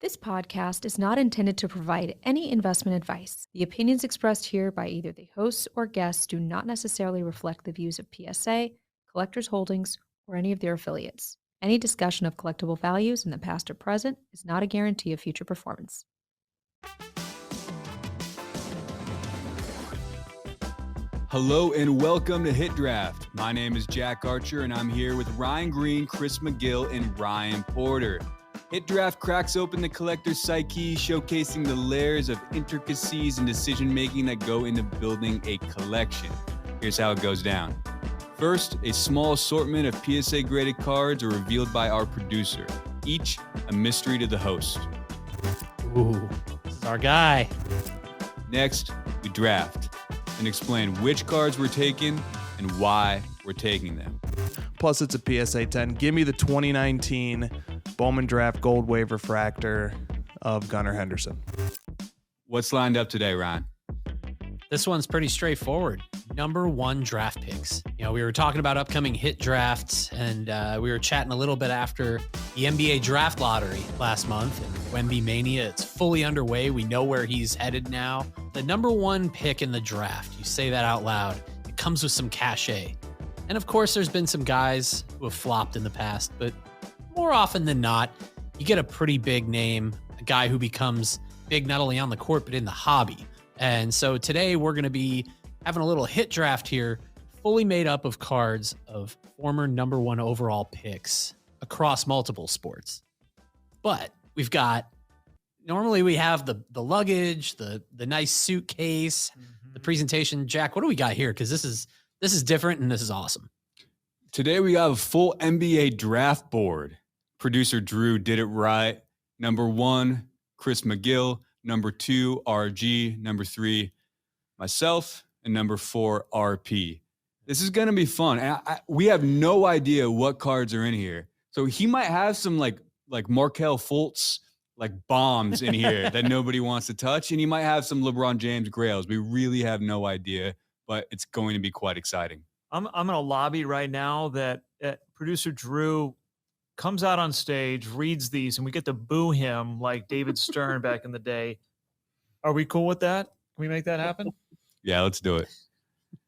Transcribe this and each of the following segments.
This podcast is not intended to provide any investment advice. The opinions expressed here by either the hosts or guests do not necessarily reflect the views of PSA, Collectors Holdings, or any of their affiliates. Any discussion of collectible values in the past or present is not a guarantee of future performance. Hello and welcome to Hit Draft. My name is Jack Archer and I'm here with Ryan Green, Chris McGill, and Ryan Porter. Hit Draft cracks open the collector's psyche, showcasing the layers of intricacies and decision-making that go into building a collection. Here's how it goes down. First, a small assortment of PSA-graded cards are revealed by our producer, each a mystery to the host. Ooh, this is our guy. Next, we draft and explain which cards we're taking and why we're taking them. Plus, it's a PSA 10. Give me the 2019 Bowman Draft Gold Wave Refractor of Gunnar Henderson. What's lined up today, Ryan? This one's pretty straightforward. Number one draft picks. You know, we were talking about upcoming hit drafts, and we were chatting a little bit after the NBA draft lottery last month. And Wemby Mania, it's fully underway. We know where he's headed now. The number one pick in the draft, you say that out loud, it comes with some cachet. And of course, there's been some guys who have flopped in the past, but more often than not, you get a pretty big name, a guy who becomes big not only on the court, but in the hobby. And so today we're going to be having a little hit draft here, fully made up of cards of former number one overall picks across multiple sports. But we've got, normally we have the luggage, the nice suitcase, the presentation. Jack, what do we got here? Because this is different and this is awesome. Today we have a full NBA draft board. Producer Drew did it right. Number one, Chris McGill. Number two, RG. Number three, myself. And number four, RP. This is going to be fun. And we have no idea what cards are in here. So he might have some like Markelle Fultz, like bombs in here that nobody wants to touch. And he might have some LeBron James grails. We really have no idea, but it's going to be quite exciting. I'm going to lobby right now that producer Drew comes out on stage, reads these, and we get to boo him like David Stern back in the day. Are we cool with that? Can we make that happen? Yeah, let's do it.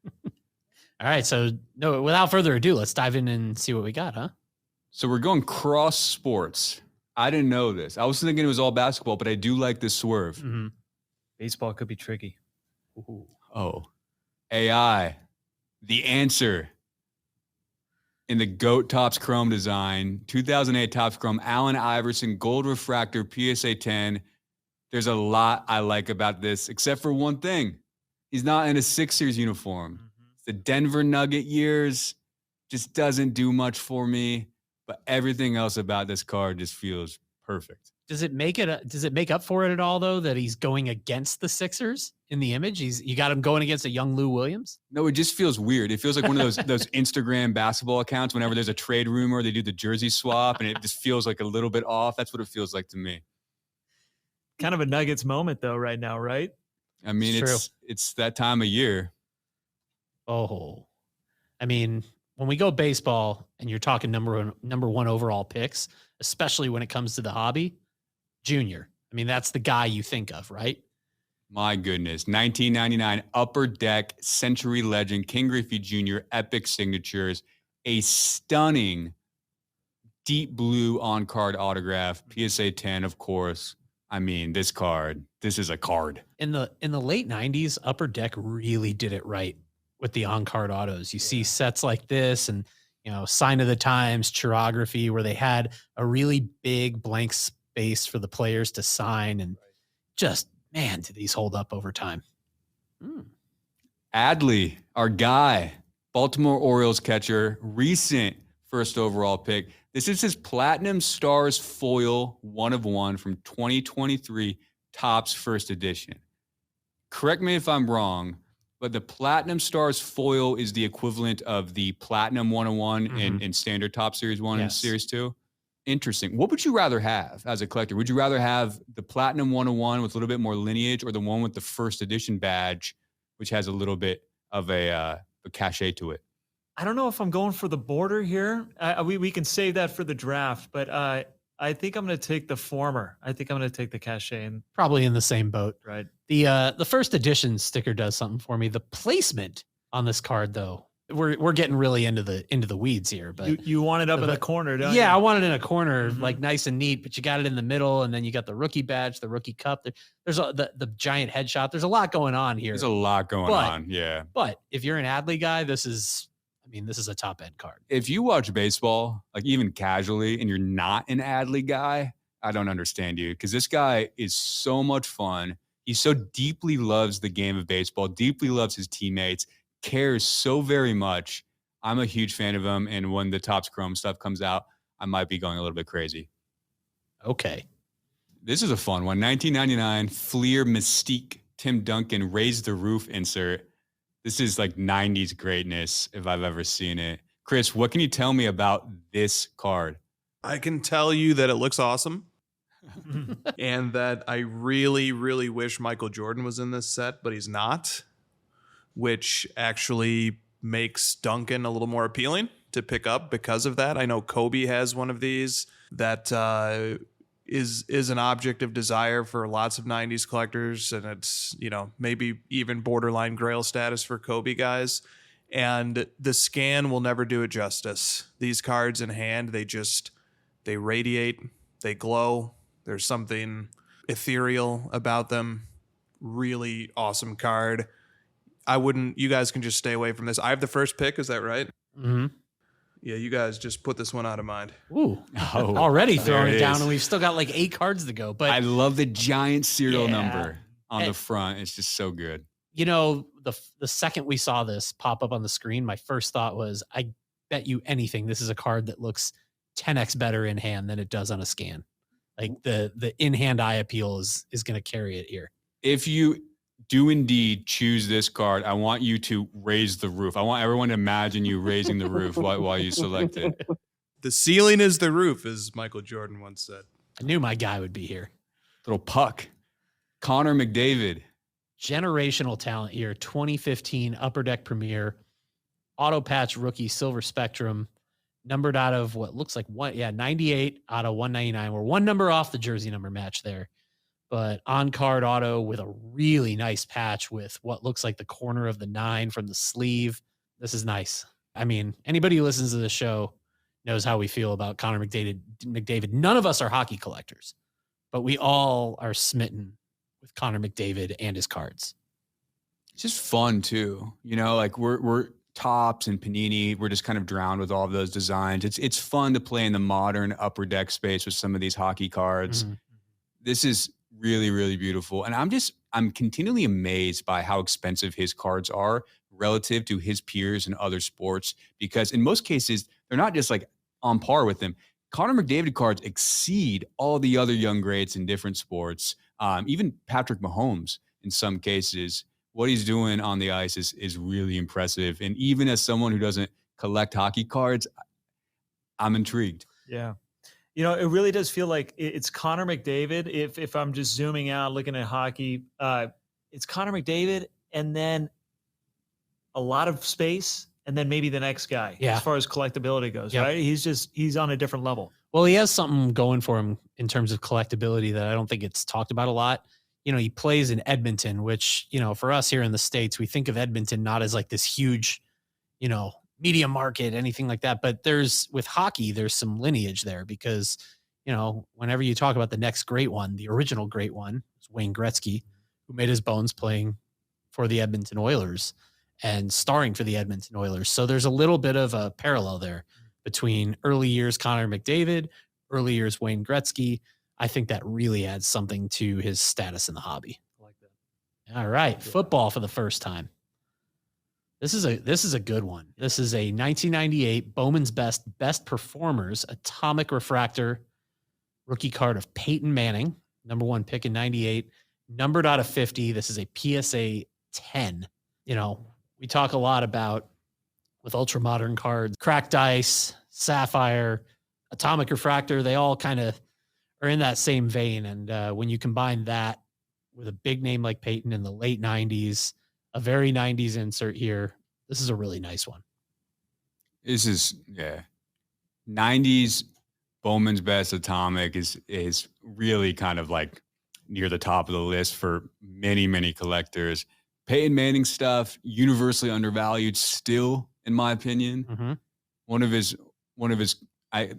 All right. So no, without further ado, let's dive in and see what we got, huh? So we're going cross sports. I didn't know this. I was thinking it was all basketball, but I do like this swerve. Mm-hmm. Baseball could be tricky. Ooh. Oh, AI. The answer in the GOAT Topps Chrome design, 2008 Topps Chrome, Allen Iverson Gold Refractor PSA 10. There's a lot I like about this, except for one thing. He's not in a Sixers uniform. The Denver Nugget years just doesn't do much for me, but everything else about this card just feels perfect. Does it make up for it at all, though, that he's going against the Sixers in the image? You got him going against a young Lou Williams? No, it just feels weird. It feels like one of those Instagram basketball accounts. Whenever there's a trade rumor, they do the jersey swap, and it just feels like a little bit off. That's what it feels like to me. Kind of a Nuggets moment, though, right now, right? I mean, it's that time of year. Oh, I mean, when we go baseball and you're talking number one overall picks, especially when it comes to the hobby, Junior. I mean, that's the guy you think of, right? My goodness. 1999 Upper Deck Century Legend King Griffey Jr. Epic Signatures. A stunning deep blue on-card autograph. PSA 10, of course. I mean, this is a card. In the late 90s, Upper Deck really did it right with the on-card autos. You see sets like this and, you know, Sign of the Times, Chirography, where they had a really big blank space for the players to sign, and just, man, do these hold up over time. Adley, our guy, Baltimore Orioles catcher, recent first overall pick. This is his Platinum Stars foil 1 of 1 from 2023 Topps first edition. Correct me if I'm wrong, but the Platinum Stars foil is the equivalent of the Platinum 101 in Standard Topps Series 1 and Series 2. Interesting. What would you rather have as a collector? Would you rather have the Platinum 101 with a little bit more lineage, or the one with the first edition badge, which has a little bit of a cachet to it? I don't know if I'm going for the border here. We can save that for the draft, but I think I'm going to take the former. I think I'm going to take the cachet. Probably in the same boat. Right. The first edition sticker does something for me. The placement on this card, though, we're getting really into the weeds here. But you want it up in the corner, don't you? Yeah, I want it in a corner, like nice and neat. But you got it in the middle, and then you got the rookie badge, the rookie cup. There's the giant headshot. There's a lot going on here. There's a lot going on. Yeah. But if you're an Adley guy, this is a top end card. If you watch baseball, like even casually, and you're not an Adley guy, I don't understand you, because this guy is so much fun. He so deeply loves the game of baseball, deeply loves his teammates, cares so very much. I'm a huge fan of him. And when the Topps Chrome stuff comes out, I might be going a little bit crazy. Okay. This is a fun one. 1999 Fleer Mystique Tim Duncan Raise the Roof insert. This is like 90s greatness if I've ever seen it. Chris, what can you tell me about this card? I can tell you that it looks awesome. And that I really, really wish Michael Jordan was in this set, but he's not, which actually makes Duncan a little more appealing to pick up because of that. I know Kobe has one of these that is an object of desire for lots of 90s collectors, and it's, maybe even borderline grail status for Kobe guys. And the scan will never do it justice. These cards in hand, they radiate, they glow. There's something ethereal about them. Really awesome card. You guys can just stay away from this. I have the first pick. Is that right? Mm-hmm. Yeah, you guys just put this one out of mind. Ooh, already throwing it down, and we've still got like 8 cards to go. But I love the giant serial number on the front. It's just so good. The second we saw this pop up on the screen, my first thought was, I bet you anything this is a card that looks 10x better in hand than it does on a scan. Like the in-hand eye appeal is going to carry it here. If you do indeed choose this card, I want you to raise the roof. I want everyone to imagine you raising the roof while you select it. The ceiling is the roof, as Michael Jordan once said. I knew my guy would be here. Little puck. Connor McDavid. Generational talent here. 2015 Upper Deck Premier. Auto patch rookie Silver Spectrum. Numbered out of what looks like 98 out of 199. We're one number off the jersey number match there. But on-card auto with a really nice patch with what looks like the corner of the 9 from the sleeve. This is nice. I mean, anybody who listens to the show knows how we feel about Connor McDavid. None of us are hockey collectors, but we all are smitten with Connor McDavid and his cards. It's just fun too. Like we're Topps and Panini. We're just kind of drowned with all of those designs. It's fun to play in the modern Upper Deck space with some of these hockey cards. Mm-hmm. This is really, really beautiful. And I'm continually amazed by how expensive his cards are relative to his peers in other sports, because in most cases, they're not just like on par with them. Connor McDavid cards exceed all the other young greats in different sports. Even Patrick Mahomes, in some cases, what he's doing on the ice is really impressive. And even as someone who doesn't collect hockey cards, I'm intrigued. Yeah. It really does feel like it's Connor McDavid. If I'm just zooming out, looking at hockey, it's Connor McDavid and then a lot of space and then maybe the next guy as far as collectability goes, right? He's on a different level. Well, he has something going for him in terms of collectability that I don't think it's talked about a lot. He plays in Edmonton, which, for us here in the States, we think of Edmonton not as like this huge, media market, anything like that. But with hockey, there's some lineage there because, whenever you talk about the next great one, the original great one was Wayne Gretzky, who made his bones playing for the Edmonton Oilers and starring for the Edmonton Oilers. So there's a little bit of a parallel there between early years Connor McDavid, early years Wayne Gretzky. I think that really adds something to his status in the hobby. I like that. All right. Football for the first time. This is a good one. This is a 1998 Bowman's Best Performers Atomic Refractor rookie card of Peyton Manning, number 1 pick in 98, numbered out of 50. This is a PSA 10. We talk a lot about with ultra modern cards, cracked ice, sapphire, atomic refractor. They all kind of are in that same vein. And when you combine that with a big name like Peyton in the late 90s, a very 90s insert here, this is a really nice one. This is, 90s Bowman's Best Atomic is really kind of like near the top of the list for many, many collectors. Peyton Manning stuff, universally undervalued still, in my opinion. Mm-hmm. One of his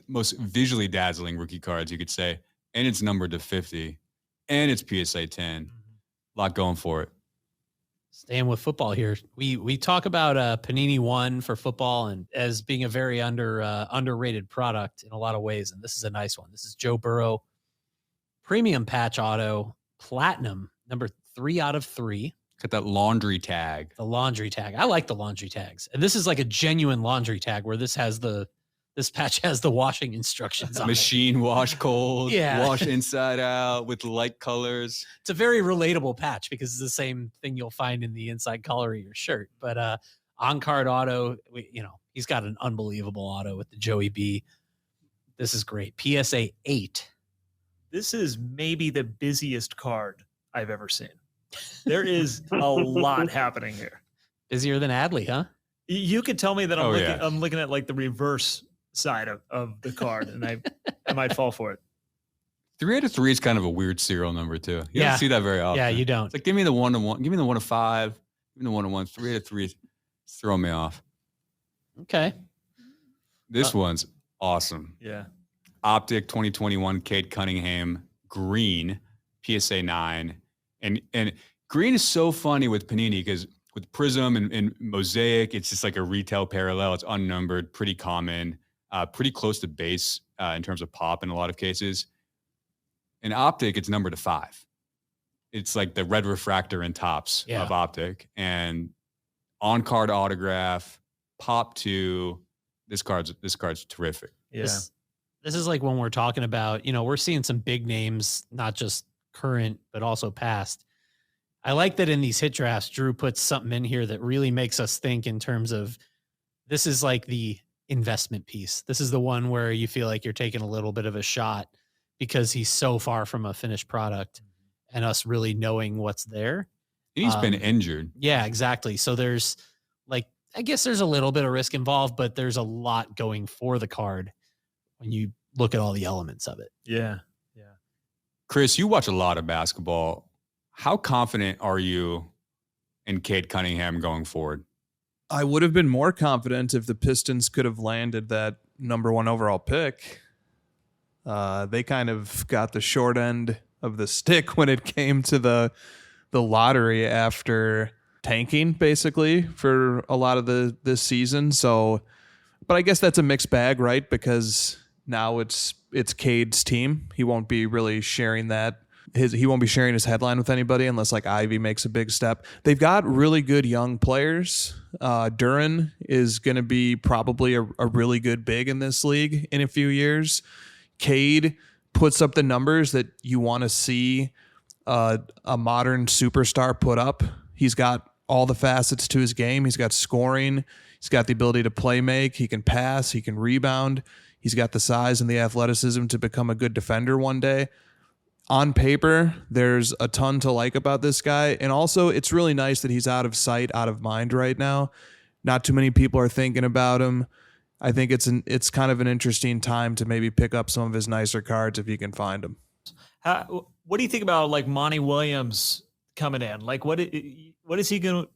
most visually dazzling rookie cards, you could say. And it's numbered to 50. And it's PSA 10. A lot going for it. Staying with football here, we talk about Panini One for football and as being a very underrated product in a lot of ways, and this is a nice one. This is Joe Burrow, premium patch auto, platinum, number 3 out of 3. Got that laundry tag. The laundry tag. I like the laundry tags, and this is like a genuine laundry tag where this patch has the washing instructions on Machine wash cold, Yeah. wash inside out with light colors. It's a very relatable patch because it's the same thing you'll find in the inside collar of your shirt. But on-card auto, he's got an unbelievable auto with the Joey B. This is great. PSA 8. This is maybe the busiest card I've ever seen. There is a lot happening here. Busier than Adley, huh? You could tell me that yeah. I'm looking at like the reverse side of the card, and I might fall for it. 3 out of 3 is kind of a weird serial number too. You don't see that very often. Yeah, you don't. It's like give me the 1-1, give me the 1 of 5, give me the 1 of 1. 3 out of 3 is throwing me off. Okay. This one's awesome. Yeah. Optic 2021 Cade Cunningham green PSA 9, and green is so funny with Panini because with Prism and Mosaic, it's just like a retail parallel. It's unnumbered, pretty common, pretty close to base in terms of pop in a lot of cases. In Optic, it's numbered to 5. It's like the red refractor in tops of Optic, and on card autograph, pop 2. This card's terrific. Yeah. This is like when we're talking about, we're seeing some big names, not just current, but also past. I like that in these hit drafts, Drew puts something in here that really makes us think in terms of this is like the investment piece. This is the one where you feel like you're taking a little bit of a shot because he's so far from a finished product and us really knowing what's there. And he's been injured. Yeah, exactly. So there's I guess there's a little bit of risk involved, but there's a lot going for the card when you look at all the elements of it. Yeah. Chris, you watch a lot of basketball. How confident are you in Cade Cunningham going forward? I would have been more confident if the Pistons could have landed that number 1 overall pick. They kind of got the short end of the stick when it came to the lottery after tanking, basically, for a lot of this season. So, but I guess that's a mixed bag, right? Because now it's Cade's team. He won't be really sharing that. He won't be sharing his headline with anybody unless like Ivy makes a big step. They've got really good young players. Duran is going to be probably a really good big in this league in a few years. Cade puts up the numbers that you want to see a modern superstar put up. He's got all the facets to his game. He's got scoring. He's got the ability to play make. He can pass. He can rebound. He's got the size and the athleticism to become a good defender one day. On paper, there's a ton to like about this guy. And also, it's really nice that he's out of sight, out of mind right now. Not too many people are thinking about him. I think it's kind of an interesting time to maybe pick up some of his nicer cards if you can find them. What do you think about like Monty Williams coming in? Like what is he going to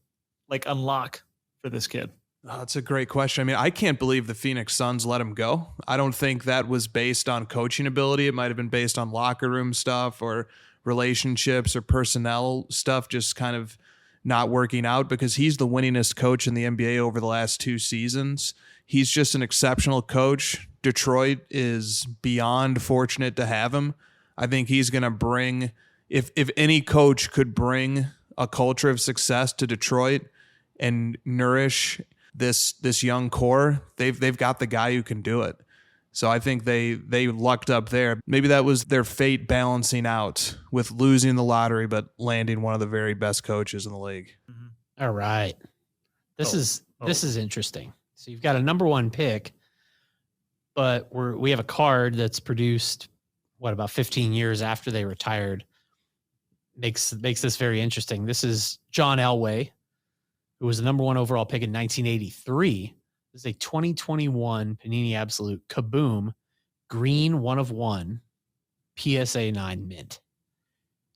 like unlock for this kid? That's a great question. I mean, I can't believe the Phoenix Suns let him go. I don't think that was based on coaching ability. It might have been based on locker room stuff or relationships or personnel stuff just kind of not working out, because he's the winningest coach in the NBA over the last 2 seasons. He's just an exceptional coach. Detroit is beyond fortunate to have him. I think he's going to bring, if any coach could bring a culture of success to Detroit and nourish this young core, they've got the guy who can do it. So I think they lucked up there. Maybe that was their fate balancing out with losing the lottery, but landing one of the very best coaches in the league. Mm-hmm. All right. This is interesting. So you've got a number 1 pick, but we have a card that's produced about 15 years after they retired. Makes this very interesting. This is John Elway, who was the number 1 overall pick in 1983. This is a 2021 Panini Absolute Kaboom green 1 of 1 PSA 9 mint.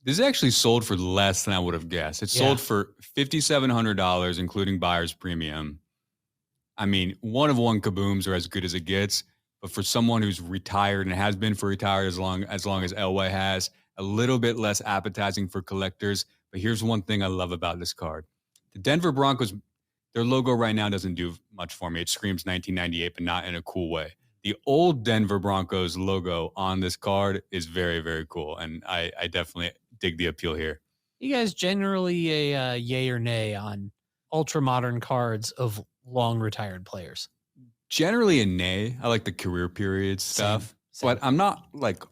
This is actually sold for less than I would have guessed. It's sold for $5,700, including buyer's premium. I mean, 1 of 1 kabooms are as good as it gets. But for someone who's retired and has been for retired as long as Elway has, a little bit less appetizing for collectors. But here's one thing I love about this card. The Denver Broncos, their logo right now doesn't do much for me. It screams 1998, but not in a cool way. The old Denver Broncos logo on this card is very, very cool. And I definitely dig the appeal here. You guys generally a yay or nay on ultra modern cards of long retired players? Generally a nay. I like the career period stuff, Same. but I'm not like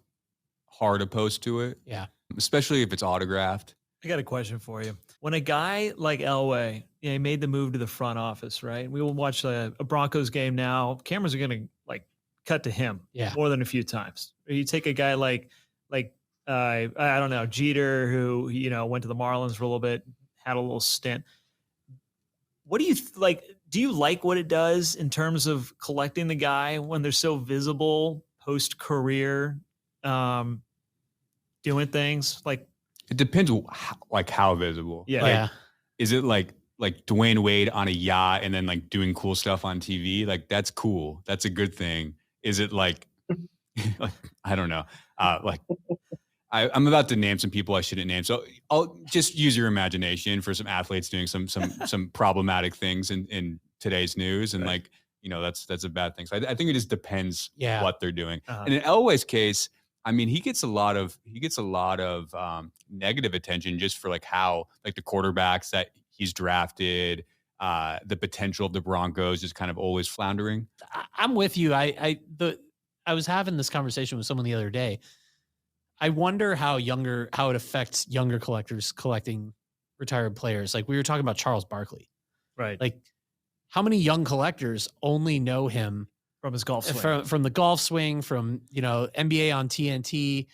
hard opposed to it. Yeah. Especially if it's autographed. I got a question for you. When a guy like Elway, he made the move to the front office, right? We will watch a Broncos game now. Cameras are going to like cut to him more than a few times. Or you take a guy like I don't know, Jeter, who, you know, went to the Marlins for a little bit, had a little stint. What do you like? Do you like what it does in terms of collecting the guy when they're so visible post-career, doing things like? It depends how visible. Yeah. Like, is it like Dwayne Wade on a yacht and then like doing cool stuff on TV? Like that's cool. That's a good thing. Is it like I don't know. I'm about to name some people I shouldn't name. So I'll just use your imagination for some athletes doing some problematic things in today's news. And like, you know, that's a bad thing. So I think it just depends what they're doing. And in Elway's case, I mean, he gets a lot of negative attention just for like how like the quarterbacks that he's drafted, the potential of the Broncos just kind of always floundering. I'm with you. I was having this conversation with someone the other day. I wonder how it affects younger collectors collecting retired players. Like we were talking about Charles Barkley, right? Like how many young collectors only know him from his golf swing, from the golf swing, from, you know, NBA on TNT.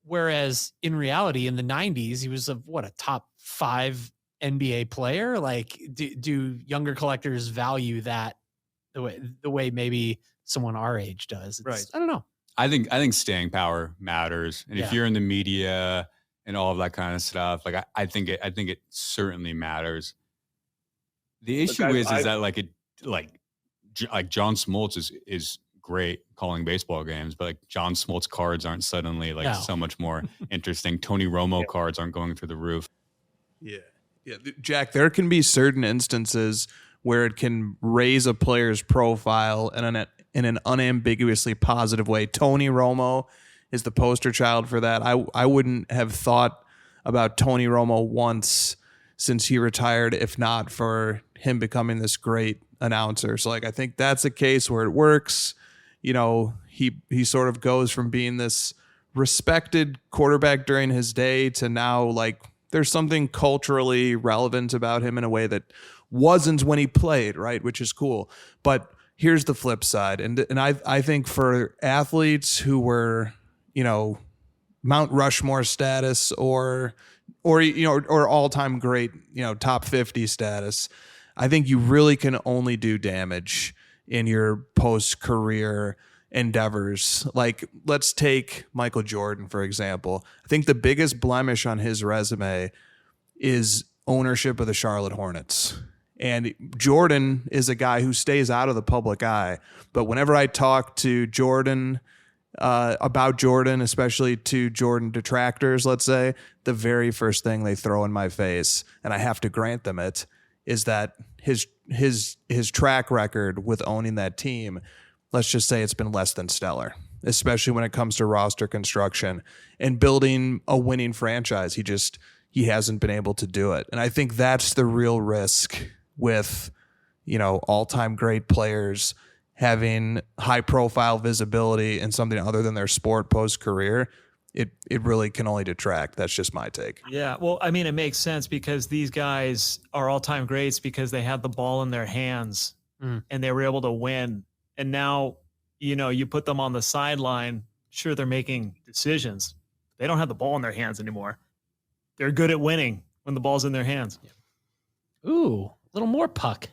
Whereas in reality, in the 90s, he was a top 5 NBA player. Like, do younger collectors value that the way maybe someone our age does? Right. I don't know. I think staying power matters, and if you're in the media and all of that kind of stuff, like I think it certainly matters. The issue is that like John Smoltz is great calling baseball games, but like John Smoltz cards aren't suddenly like so much more interesting. Tony Romo cards aren't going through the roof. Yeah, Jack. There can be certain instances where it can raise a player's profile in an unambiguously positive way. Tony Romo is the poster child for that. I wouldn't have thought about Tony Romo once since he retired, if not for him becoming this great announcer. So like I think that's a case where it works. You know, he sort of goes from being this respected quarterback during his day to now like there's something culturally relevant about him in a way that wasn't when he played, right? Which is cool. But here's the flip side. And I think for athletes who were, you know, Mount Rushmore status or all-time great, you know, top 50 status, I think you really can only do damage in your post-career endeavors. Like, let's take Michael Jordan, for example. I think the biggest blemish on his resume is ownership of the Charlotte Hornets. And Jordan is a guy who stays out of the public eye. But whenever I talk to Jordan about Jordan, especially to Jordan detractors, let's say, the very first thing they throw in my face, and I have to grant them it, is that his track record with owning that team, let's just say it's been less than stellar, especially when it comes to roster construction and building a winning franchise. He hasn't been able to do it. And I think that's the real risk with, you know, all-time great players having high-profile visibility in something other than their sport post-career. It really can only detract. That's just my take. Yeah, well, I mean, it makes sense because these guys are all-time greats because they had the ball in their hands and they were able to win. And now, you know, you put them on the sideline, sure, they're making decisions. They don't have the ball in their hands anymore. They're good at winning when the ball's in their hands. Ooh, a little more puck.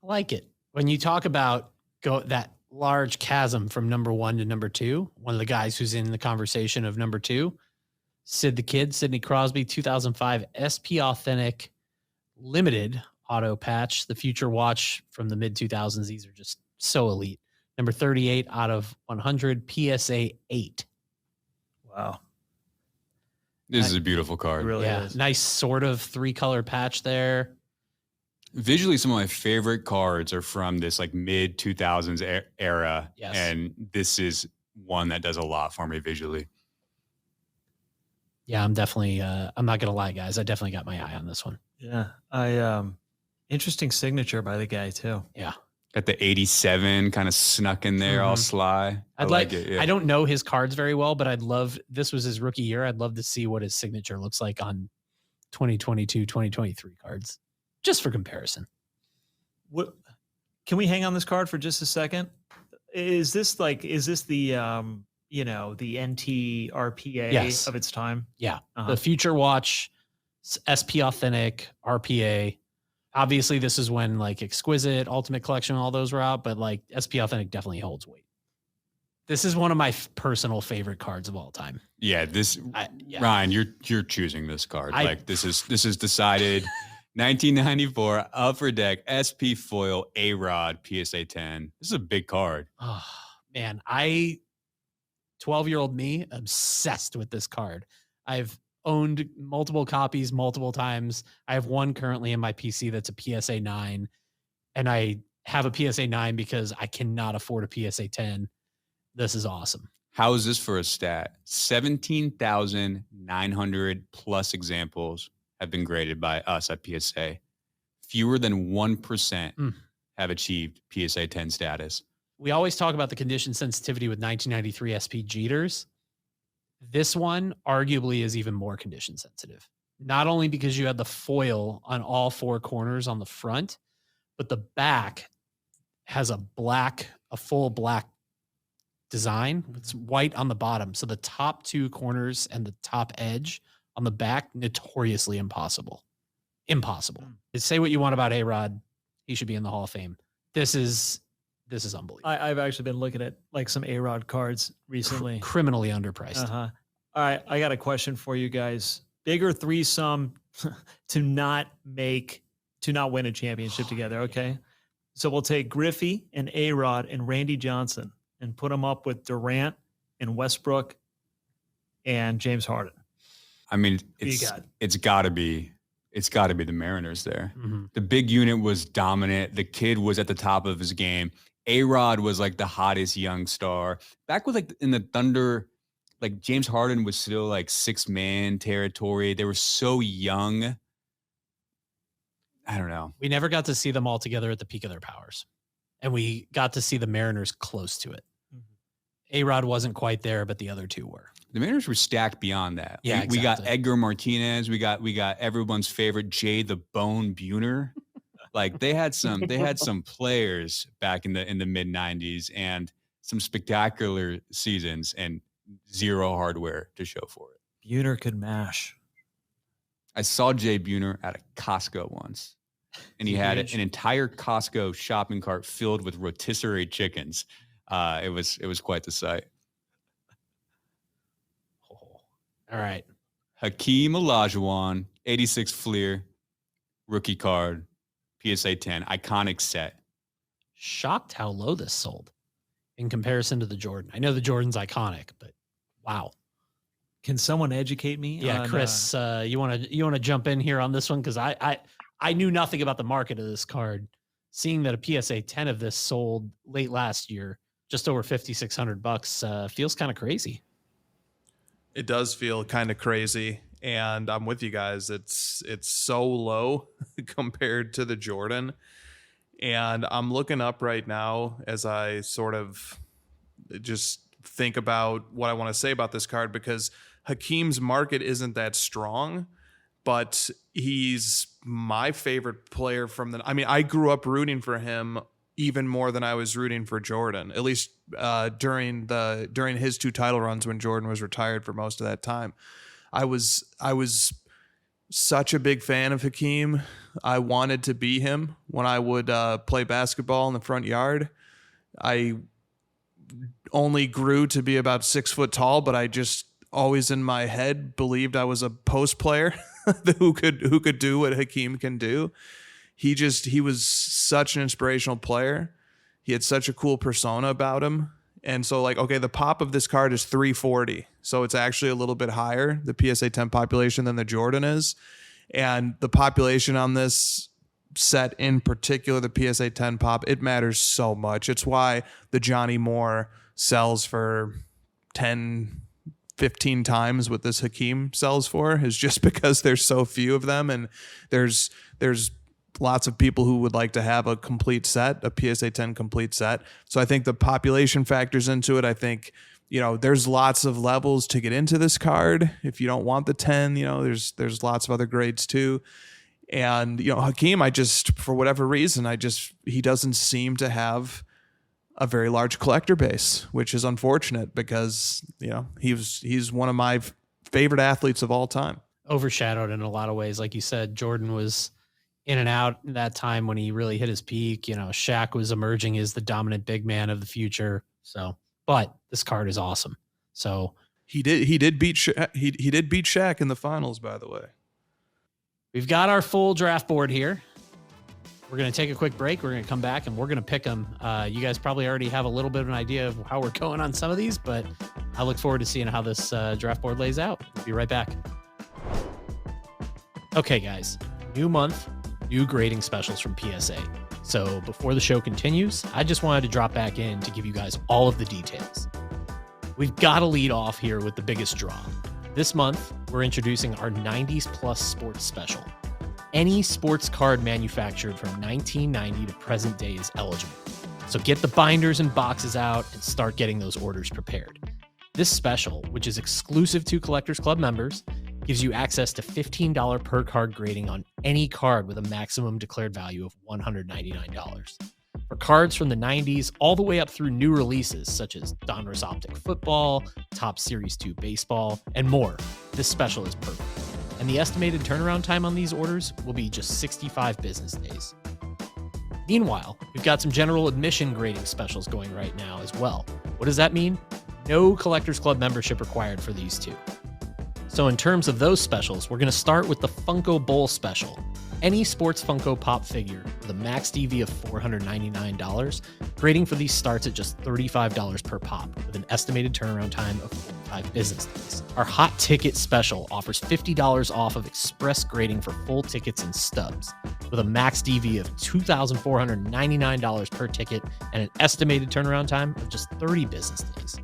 I like it. When you talk about that large chasm from number 1 to number 2. One of the guys who's in the conversation of number 2, Sid the Kid, Sidney Crosby, 2005 SP Authentic limited auto patch. The Future Watch from the mid 2000s. These are just so elite. Number 38 out of 100, PSA 8. Wow. This is a beautiful It card. really is. Nice sort of 3-color patch there. Visually, some of my favorite cards are from this like mid 2000s era. Yes. And this is one that does a lot for me visually. Yeah, I'm definitely, I'm not going to lie, guys. I definitely got my eye on this one. Yeah. Interesting signature by the guy too. Yeah. Got the 87 kind of snuck in there, all sly. I'd like it. Yeah. I don't know his cards very well, but this was his rookie year. I'd love to see what his signature looks like on 2022, 2023 cards, just for comparison. What can we hang on this card for just a second? Is this the the NT RPA Yes. of its time? Yeah. Uh-huh. The Future Watch, SP Authentic, RPA. Obviously, this is when like Exquisite, Ultimate Collection, all those were out, but like SP Authentic definitely holds weight. This is one of my personal favorite cards of all time. Yeah, Ryan, you're choosing this card. This is decided. 1994 Upper Deck SP Foil A-Rod PSA 10. This is a big card. Oh man, 12-year-old me, obsessed with this card. I've owned multiple copies multiple times. I have one currently in my PC that's a PSA 9, and I have a PSA 9 because I cannot afford a PSA 10. This is awesome. How is this for a stat? 17,900 plus examples have been graded by us at PSA. Fewer than 1% have achieved PSA 10 status. We always talk about the condition sensitivity with 1993 SP Jeters. This one arguably is even more condition sensitive. Not only because you had the foil on all 4 corners on the front, but the back has a full black design. It's white on the bottom. So the top 2 corners and the top edge on the back, notoriously impossible. Say what you want about A-Rod. He should be in the Hall of Fame. This is unbelievable. I've actually been looking at like some A-Rod cards recently. Criminally underpriced. All right, I got a question for you guys. Bigger threesome to not win a championship together, okay? So we'll take Griffey and A-Rod and Randy Johnson and put them up with Durant and Westbrook and James Harden. I mean, Who you it's got to be the Mariners there. Mm-hmm. The big unit was dominant. The kid was at the top of his game. A-Rod was like the hottest young star. Back with like in the Thunder, like James Harden was still like 6-man territory. They were so young. I don't know. We never got to see them all together at the peak of their powers. And we got to see the Mariners close to it. Mm-hmm. A-Rod wasn't quite there, but the other 2 were. The Mariners were stacked beyond that. Yeah, we got Edgar Martinez. We got everyone's favorite Jay the Bone Buhner. Like they had some players back in the mid 90s and some spectacular seasons and zero hardware to show for it. Buhner could mash. I saw Jay Buhner at a Costco once, and he had an entire Costco shopping cart filled with rotisserie chickens. It was quite the sight. All right. Hakeem Olajuwon, 86 Fleer, rookie card, PSA 10, iconic set. Shocked how low this sold in comparison to the Jordan. I know the Jordan's iconic, but wow. Can someone educate me? Yeah, Chris, you want to jump in here on this one? Because I knew nothing about the market of this card. Seeing that a PSA 10 of this sold late last year, just over $5,600, feels kind of crazy. It does feel kind of crazy, and I'm with you guys. It's so low compared to the Jordan, and I'm looking up right now as I sort of just think about what I want to say about this card, because Hakeem's market isn't that strong, but he's my favorite player from the. I mean, I grew up rooting for him even more than I was rooting for Jordan, at least during his 2 title runs when Jordan was retired for most of that time. I was such a big fan of Hakeem. I wanted to be him when I would play basketball in the front yard. I only grew to be about 6 foot tall, but I just always in my head believed I was a post player who could do what Hakeem can do. He was such an inspirational player. He had such a cool persona about him. And so like, okay, the pop of this card is 340. So it's actually a little bit higher, the PSA 10 population, than the Jordan is. And the population on this set in particular, the PSA 10 pop, it matters so much. It's why the Johnny Moore sells for 10, 15 times what this Hakeem sells for, is just because there's so few of them. And there's lots of people who would like to have a complete set, a PSA 10 complete set. So I think the population factors into it. I think, there's lots of levels to get into this card. If you don't want the 10, there's lots of other grades too. And, Hakeem, for whatever reason, he doesn't seem to have a very large collector base, which is unfortunate because, he's one of my favorite athletes of all time. Overshadowed in a lot of ways. Like you said, Jordan was in and out that time when he really hit his peak. Shaq was emerging as the dominant big man of the future. So, but this card is awesome. So he did beat Shaq in the finals, by the way. We've got our full draft board here. We're going to take a quick break. We're going to come back and we're going to pick them. You guys probably already have a little bit of an idea of how we're going on some of these, but I look forward to seeing how this draft board lays out. We'll be right back. Okay, guys, new month, new grading specials from PSA. So before the show continues, I just wanted to drop back in to give you guys all of the details. We've got to lead off here with the biggest draw. This month, we're introducing our 90s Plus Sports Special. Any sports card manufactured from 1990 to present day is eligible. So get the binders and boxes out and start getting those orders prepared. This special, which is exclusive to Collectors Club members, gives you access to $15 per card grading on any card with a maximum declared value of $199. For cards from the 90s all the way up through new releases such as Donruss Optic Football, Top Series 2 Baseball, and more, this special is perfect. And the estimated turnaround time on these orders will be just 65 business days. Meanwhile, we've got some general admission grading specials going right now as well. What does that mean? No Collectors Club membership required for these two. So in terms of those specials, we're going to start with the Funko Bowl special. Any sports Funko Pop figure with a max DV of $499, grading for these starts at just $35 per pop with an estimated turnaround time of 45 business days. Our Hot Ticket special offers $50 off of express grading for full tickets and stubs with a max DV of $2,499 per ticket and an estimated turnaround time of just 30 business days.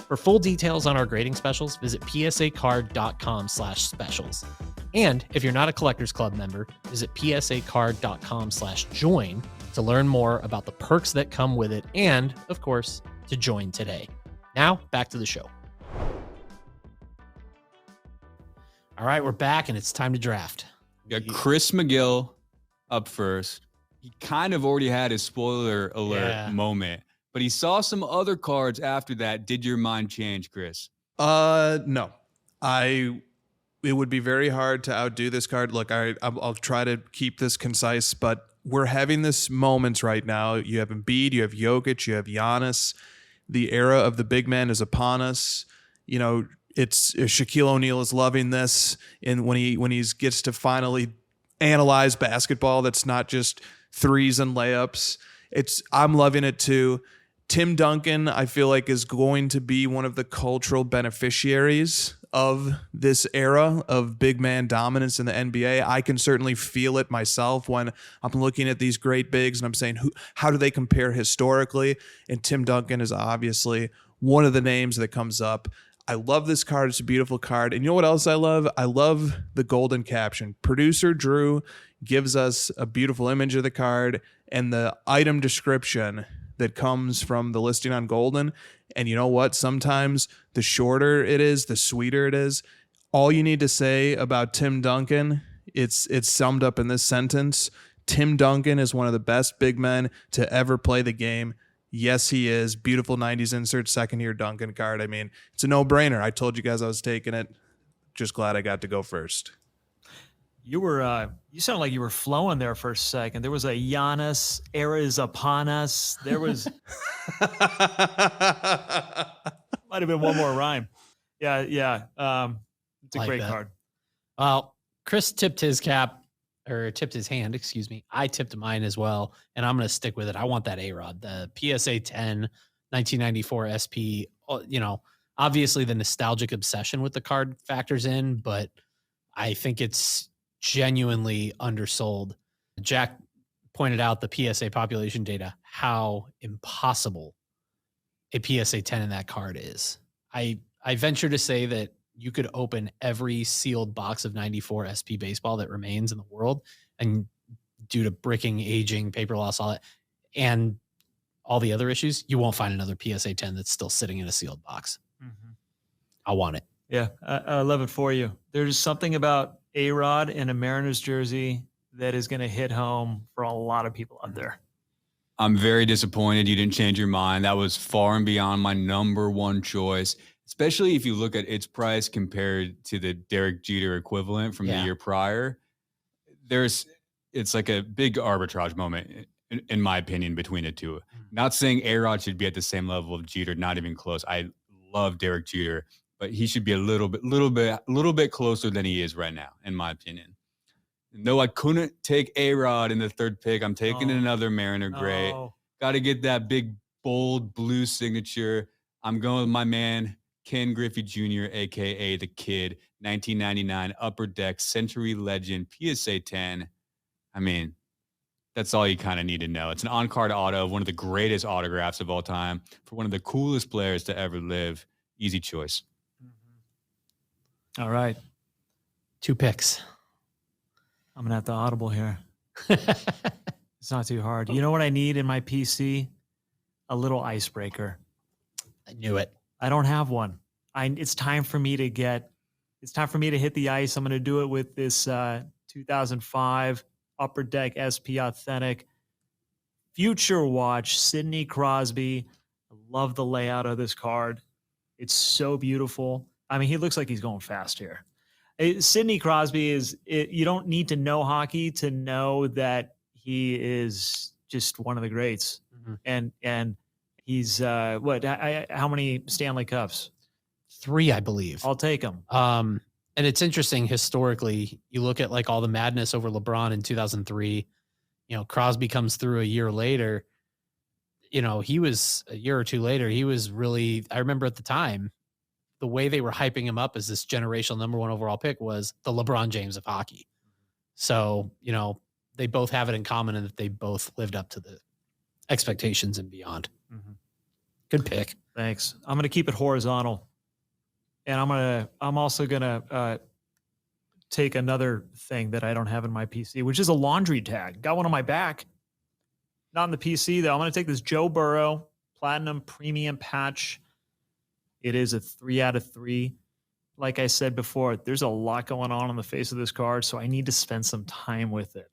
For full details on our grading specials, visit psacard.com/specials. And if you're not a Collectors Club member, visit psacard.com/join to learn more about the perks that come with it and, of course, to join today. Now, back to the show. All right, we're back and it's time to draft. We got Chris McGill up first. He kind of already had his spoiler alert moment, but he saw some other cards after that. Did your mind change, Chris? No. It would be very hard to outdo this card. Look, I'll try to keep this concise, but we're having this moments right now. You have Embiid, you have Jokic, you have Giannis. The era of the big man is upon us. It's Shaquille O'Neal is loving this, and when he gets to finally analyze basketball, that's not just threes and layups. I'm loving it too. Tim Duncan, I feel like, is going to be one of the cultural beneficiaries of this era of big man dominance in the NBA. I can certainly feel it myself when I'm looking at these great bigs and I'm saying, how do they compare historically? And Tim Duncan is obviously one of the names that comes up. I love this card. It's a beautiful card. And you know what else I love? I love the golden caption. Producer Drew gives us a beautiful image of the card and the item description that comes from the listing on Golden. And you know what? Sometimes the shorter it is, the sweeter it is. All you need to say about Tim Duncan, it's summed up in this sentence. Tim Duncan is one of the best big men to ever play the game. Yes, he is. Beautiful 90s insert, second-year Duncan card. I mean, it's a no-brainer. I told you guys I was taking it. Just glad I got to go first. You sound like you were flowing there for a second. There was a Giannis era is upon us. There was might have been one more rhyme. Yeah. It's a Like great that. card. Well, Chris tipped his hand, excuse me. I tipped mine as well, and I'm going to stick with it. I want that A-Rod, the PSA 10 1994 SP. Obviously the nostalgic obsession with the card factors in, but I think it's genuinely undersold. Jack pointed out the PSA population data, how impossible a PSA 10 in that card is. I venture to say that you could open every sealed box of 94 SP baseball that remains in the world, and due to bricking, aging, paper loss, all that, and all the other issues, you won't find another PSA 10 that's still sitting in a sealed box. Mm-hmm. I want it. Yeah, I love it for you. There's something about A-Rod in a Mariners jersey that is going to hit home for a lot of people out there. I'm very disappointed you didn't change your mind. That was far and beyond my number one choice, especially if you look at its price compared to the Derek Jeter equivalent from the year prior. It's like a big arbitrage moment, in my opinion, between the two. Not saying A-Rod should be at the same level of Jeter, not even close. I love Derek Jeter, but he should be a little bit closer than he is right now, in my opinion. No, I couldn't take A-Rod in the third pick. I'm taking another Mariner gray. Got to get that big, bold blue signature. I'm going with my man, Ken Griffey Jr., a.k.a. The Kid, 1999 Upper Deck Century Legend PSA 10. I mean, that's all you kind of need to know. It's an on-card auto, one of the greatest autographs of all time for one of the coolest players to ever live. Easy choice. All right. 2 picks. I'm going to have to audible here. It's not too hard. You know what I need in my PC? A little icebreaker. I knew it. I don't have one. It's time for me to hit the ice. I'm going to do it with this 2005 Upper Deck SP Authentic Future Watch Sidney Crosby. I love the layout of this card. It's so beautiful. I mean, he looks like he's going fast here. Sidney Crosby you don't need to know hockey to know that he is just one of the greats. Mm-hmm. And he's how many Stanley Cups? 3, I believe. I'll take them. And it's interesting historically, you look at like all the madness over LeBron in 2003, Crosby comes through a year later, he was a year or two later, he was really, I remember at the time, the way they were hyping him up as this generational number 1 overall pick was the LeBron James of hockey. So, they both have it in common in that they both lived up to the expectations and beyond. Mm-hmm. Good pick. Thanks. I'm going to keep it horizontal. And I'm also going to take another thing that I don't have in my PC, which is a laundry tag. Got one on my back. Not in the PC, though. I'm going to take this Joe Burrow Platinum Premium Patch. It is a 3 out of 3. Like I said before, there's a lot going on the face of this card, so I need to spend some time with it.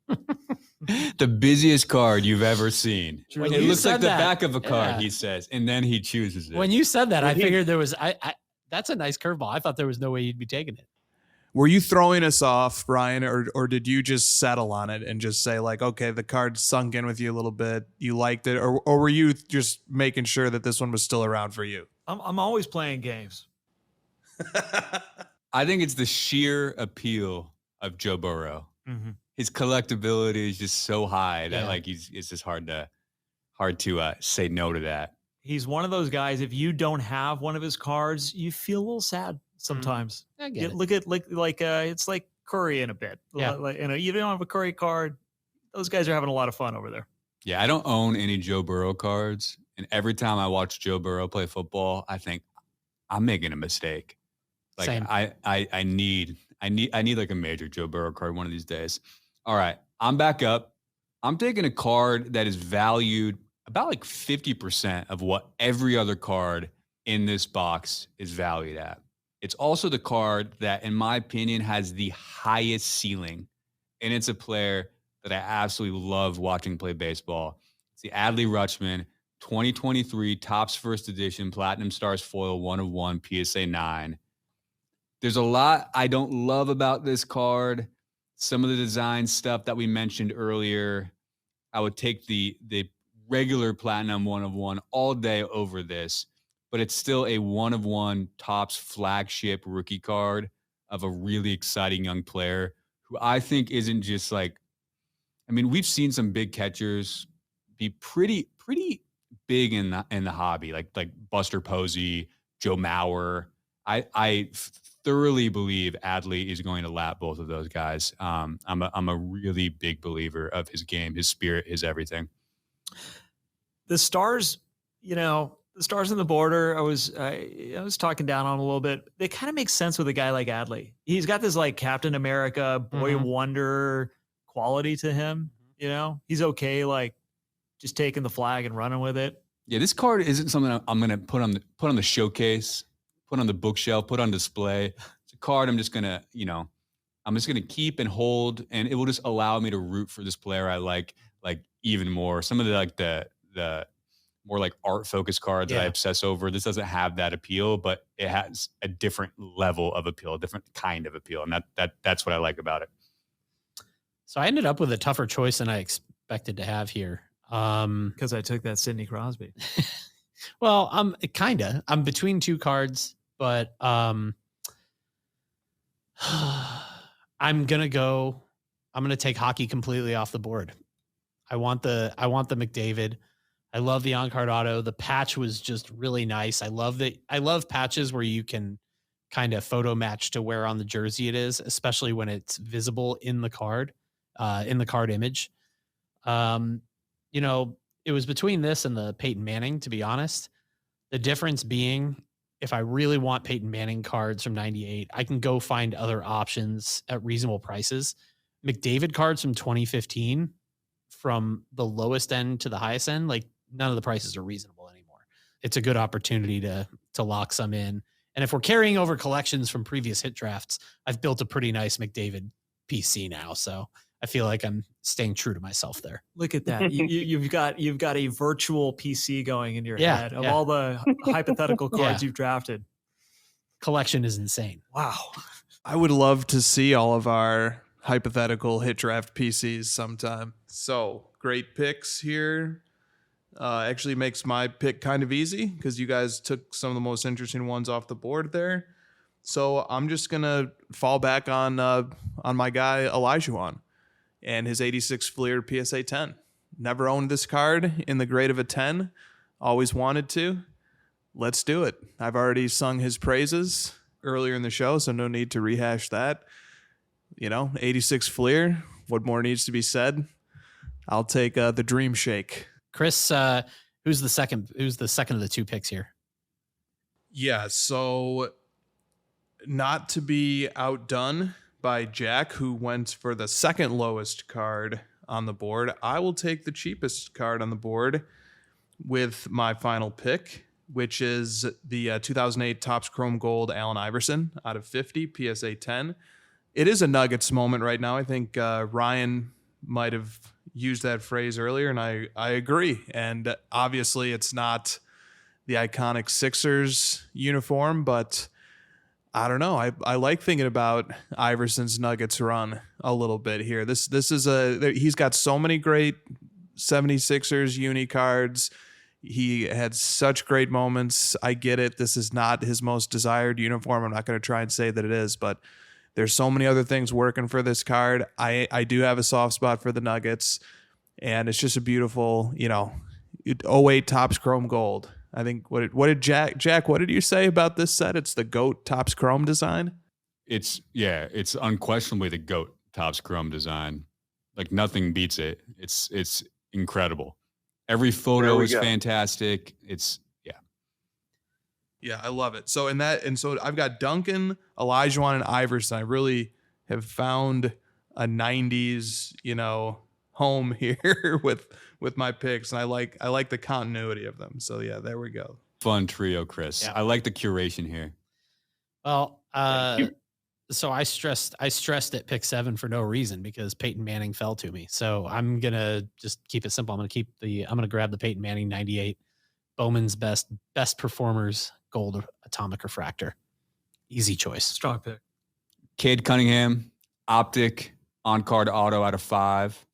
The busiest card you've ever seen. When it you looks said like the that, back of a card, he says, and then he chooses it. When you said that, I figured there was that's a nice curveball. I thought there was no way you'd be taking it. Were you throwing us off, Brian, or did you just settle on it and just say like, okay, the card sunk in with you a little bit, you liked it, or were you just making sure that this one was still around for you? I'm always playing games. I think it's the sheer appeal of Joe Burrow. Mm-hmm. His collectability is just so high that it's just hard to say no to that. He's one of those guys. If you don't have one of his cards, you feel a little sad sometimes. I get it. Look at it's like Curry in a bit. Yeah. You don't have a Curry card. Those guys are having a lot of fun over there. Yeah, I don't own any Joe Burrow cards, and every time I watch Joe Burrow play football, I think I'm making a mistake. Like Same. I need like a major Joe Burrow card one of these days. All right, I'm back up. I'm taking a card that is valued about like 50% of what every other card in this box is valued at. It's also the card that, in my opinion, has the highest ceiling, and it's a player that I absolutely love watching play baseball. It's the Adley Rutschman 2023 Topps First Edition Platinum Stars Foil 1 of 1 PSA 9. There's a lot I don't love about this card. some of the design stuff that we mentioned earlier, I would take the regular platinum 1/1 all day over this, but it's still a 1/1 Topps flagship rookie card of a really exciting young player who I think isn't just like, I mean, we've seen some big catchers be pretty big in the hobby, like Buster Posey, Joe Mauer. I thoroughly believe Adley is going to lap both of those guys. I'm a really big believer of his game, his spirit, his everything. The stars, the stars on the border, I was talking down on a little bit. They kind of make sense with a guy like Adley. He's got this like Captain America, boy wonder quality to him. He's okay, like just taking the flag and running with it. Yeah, this card isn't something I'm going to put on the showcase, put on the bookshelf, put on display. It's a card I'm just going to, I'm just going to keep and hold, and it will just allow me to root for this player I like even more. Some of the more like art focused cards that I obsess over, this doesn't have that appeal, but it has a different level of appeal, a different kind of appeal. And that's what I like about it. So I ended up with a tougher choice than I expected to have here. Because I took that Sidney Crosby. Well, I'm between two cards, but I'm gonna take hockey completely off the board. I want the McDavid. I love the on-card auto. The patch was just really nice. I love patches where you can kind of photo match to where on the jersey it is, especially when it's visible in the card image. It was between this and the Peyton Manning, to be honest. The difference being, if I really want Peyton Manning cards from 98, I can go find other options at reasonable prices. McDavid cards from 2015, from the lowest end to the highest end, like none of the prices are reasonable anymore. It's a good opportunity to lock some in. And if we're carrying over collections from previous hit drafts, I've built a pretty nice McDavid PC now. So I feel like I'm staying true to myself there. Look at that. You've got a virtual PC going in your head of all the hypothetical cards you've drafted. Collection is insane. Wow. I would love to see all of our hypothetical hit draft PCs sometime. So great picks here. Actually makes my pick kind of easy because you guys took some of the most interesting ones off the board there. So I'm just gonna fall back on my guy Olajuwon and his 86 Fleer PSA 10. Never owned this card in the grade of a 10. Always wanted to. Let's do it. I've already sung his praises earlier in the show, so no need to rehash that. 86 Fleer. What more needs to be said? I'll take the Dream Shake. Chris, who's the second of the two picks here? Yeah, so not to be outdone by Jack, who went for the second lowest card on the board, I will take the cheapest card on the board with my final pick, which is the 2008 Topps Chrome Gold Allen Iverson out of 50, PSA 10. It is a Nuggets moment right now. I think Ryan might have used that phrase earlier, and I agree. And obviously it's not the iconic Sixers uniform, but I don't know. I like thinking about Iverson's Nuggets run a little bit here. This is he's got so many great 76ers uni cards. He had such great moments. I get it. This is not his most desired uniform. I'm not going to try and say that it is, but there's so many other things working for this card. I do have a soft spot for the Nuggets, and it's just a beautiful, 08 Topps Chrome Gold. I think what did Jack, what did you say about this set? It's the GOAT Topps Chrome design? It's unquestionably the GOAT Topps Chrome design. Like nothing beats it. It's incredible. Every photo is fantastic. Yeah, I love it. So I've got Duncan, Olajuwon, and Iverson. I really have found a 90s, home here with my picks, and I like the continuity of them. So yeah, there we go. Fun trio, Chris. Yeah. I like the curation here. Well, so I stressed at pick 7 for no reason because Peyton Manning fell to me. So I'm gonna just keep it simple. I'm gonna grab the Peyton Manning 98 Bowman's best performers gold atomic refractor. Easy choice. Strong pick. Cade Cunningham, optic on-card auto out of 5.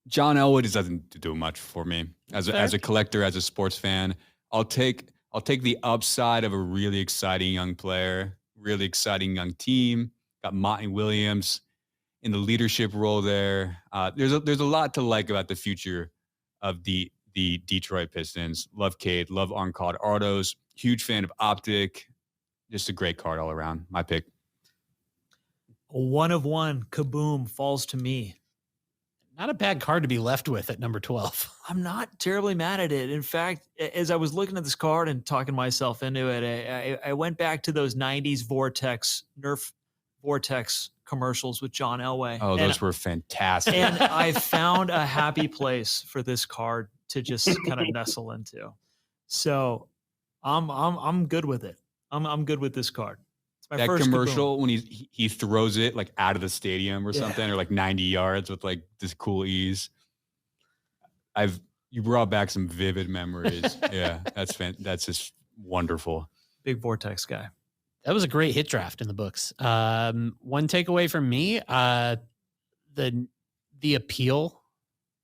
John Elway just doesn't do much for me as a collector, as a sports fan. I'll take the upside of a really exciting young player, really exciting young team. Got Monty Williams in the leadership role there. There's a lot to like about the future of the Detroit Pistons. Love Cade, love on-card autos. Huge fan of Optic. Just a great card all around. My pick. A 1 of 1 kaboom falls to me. Not a bad card to be left with at number 12. I'm not terribly mad at it. In fact, as I was looking at this card and talking myself into it, I went back to those 90s Nerf Vortex commercials with John Elway. Oh, those were fantastic. And I found a happy place for this card to just kind of nestle into. So I'm good with it. I'm good with this card. It's my that first commercial kaboom. when he throws it like out of the stadium or something, or like 90 yards with like this cool ease. You brought back some vivid memories. Yeah, that's just wonderful. Big Vortex guy. That was a great hit draft in the books. One takeaway from me, the appeal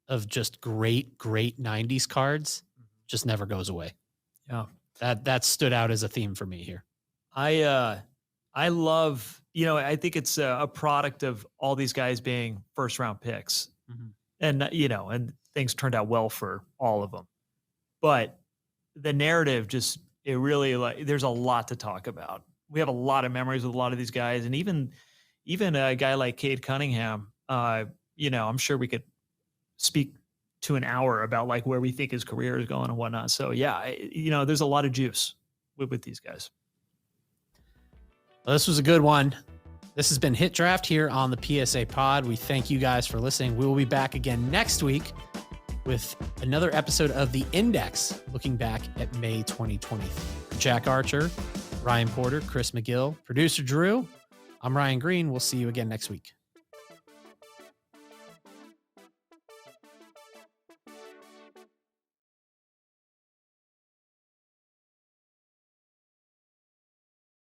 of just great 90s cards just never goes away. Yeah. That stood out as a theme for me here. I love, I think it's a product of all these guys being first round picks. Mm-hmm. And, and things turned out well for all of them. But the narrative it really, there's a lot to talk about. We have a lot of memories with a lot of these guys. And even a guy like Cade Cunningham, I'm sure we could speak to an hour about like where we think his career is going and whatnot. So yeah, there's a lot of juice with these guys. Well, this was a good one. This has been Hit Draft here on the PSA Pod. We thank you guys for listening. We will be back again next week with another episode of The Index, looking back at May 2023. Jack Archer, Ryan Porter, Chris McGill, producer Drew. I'm Ryan Green. We'll see you again next week.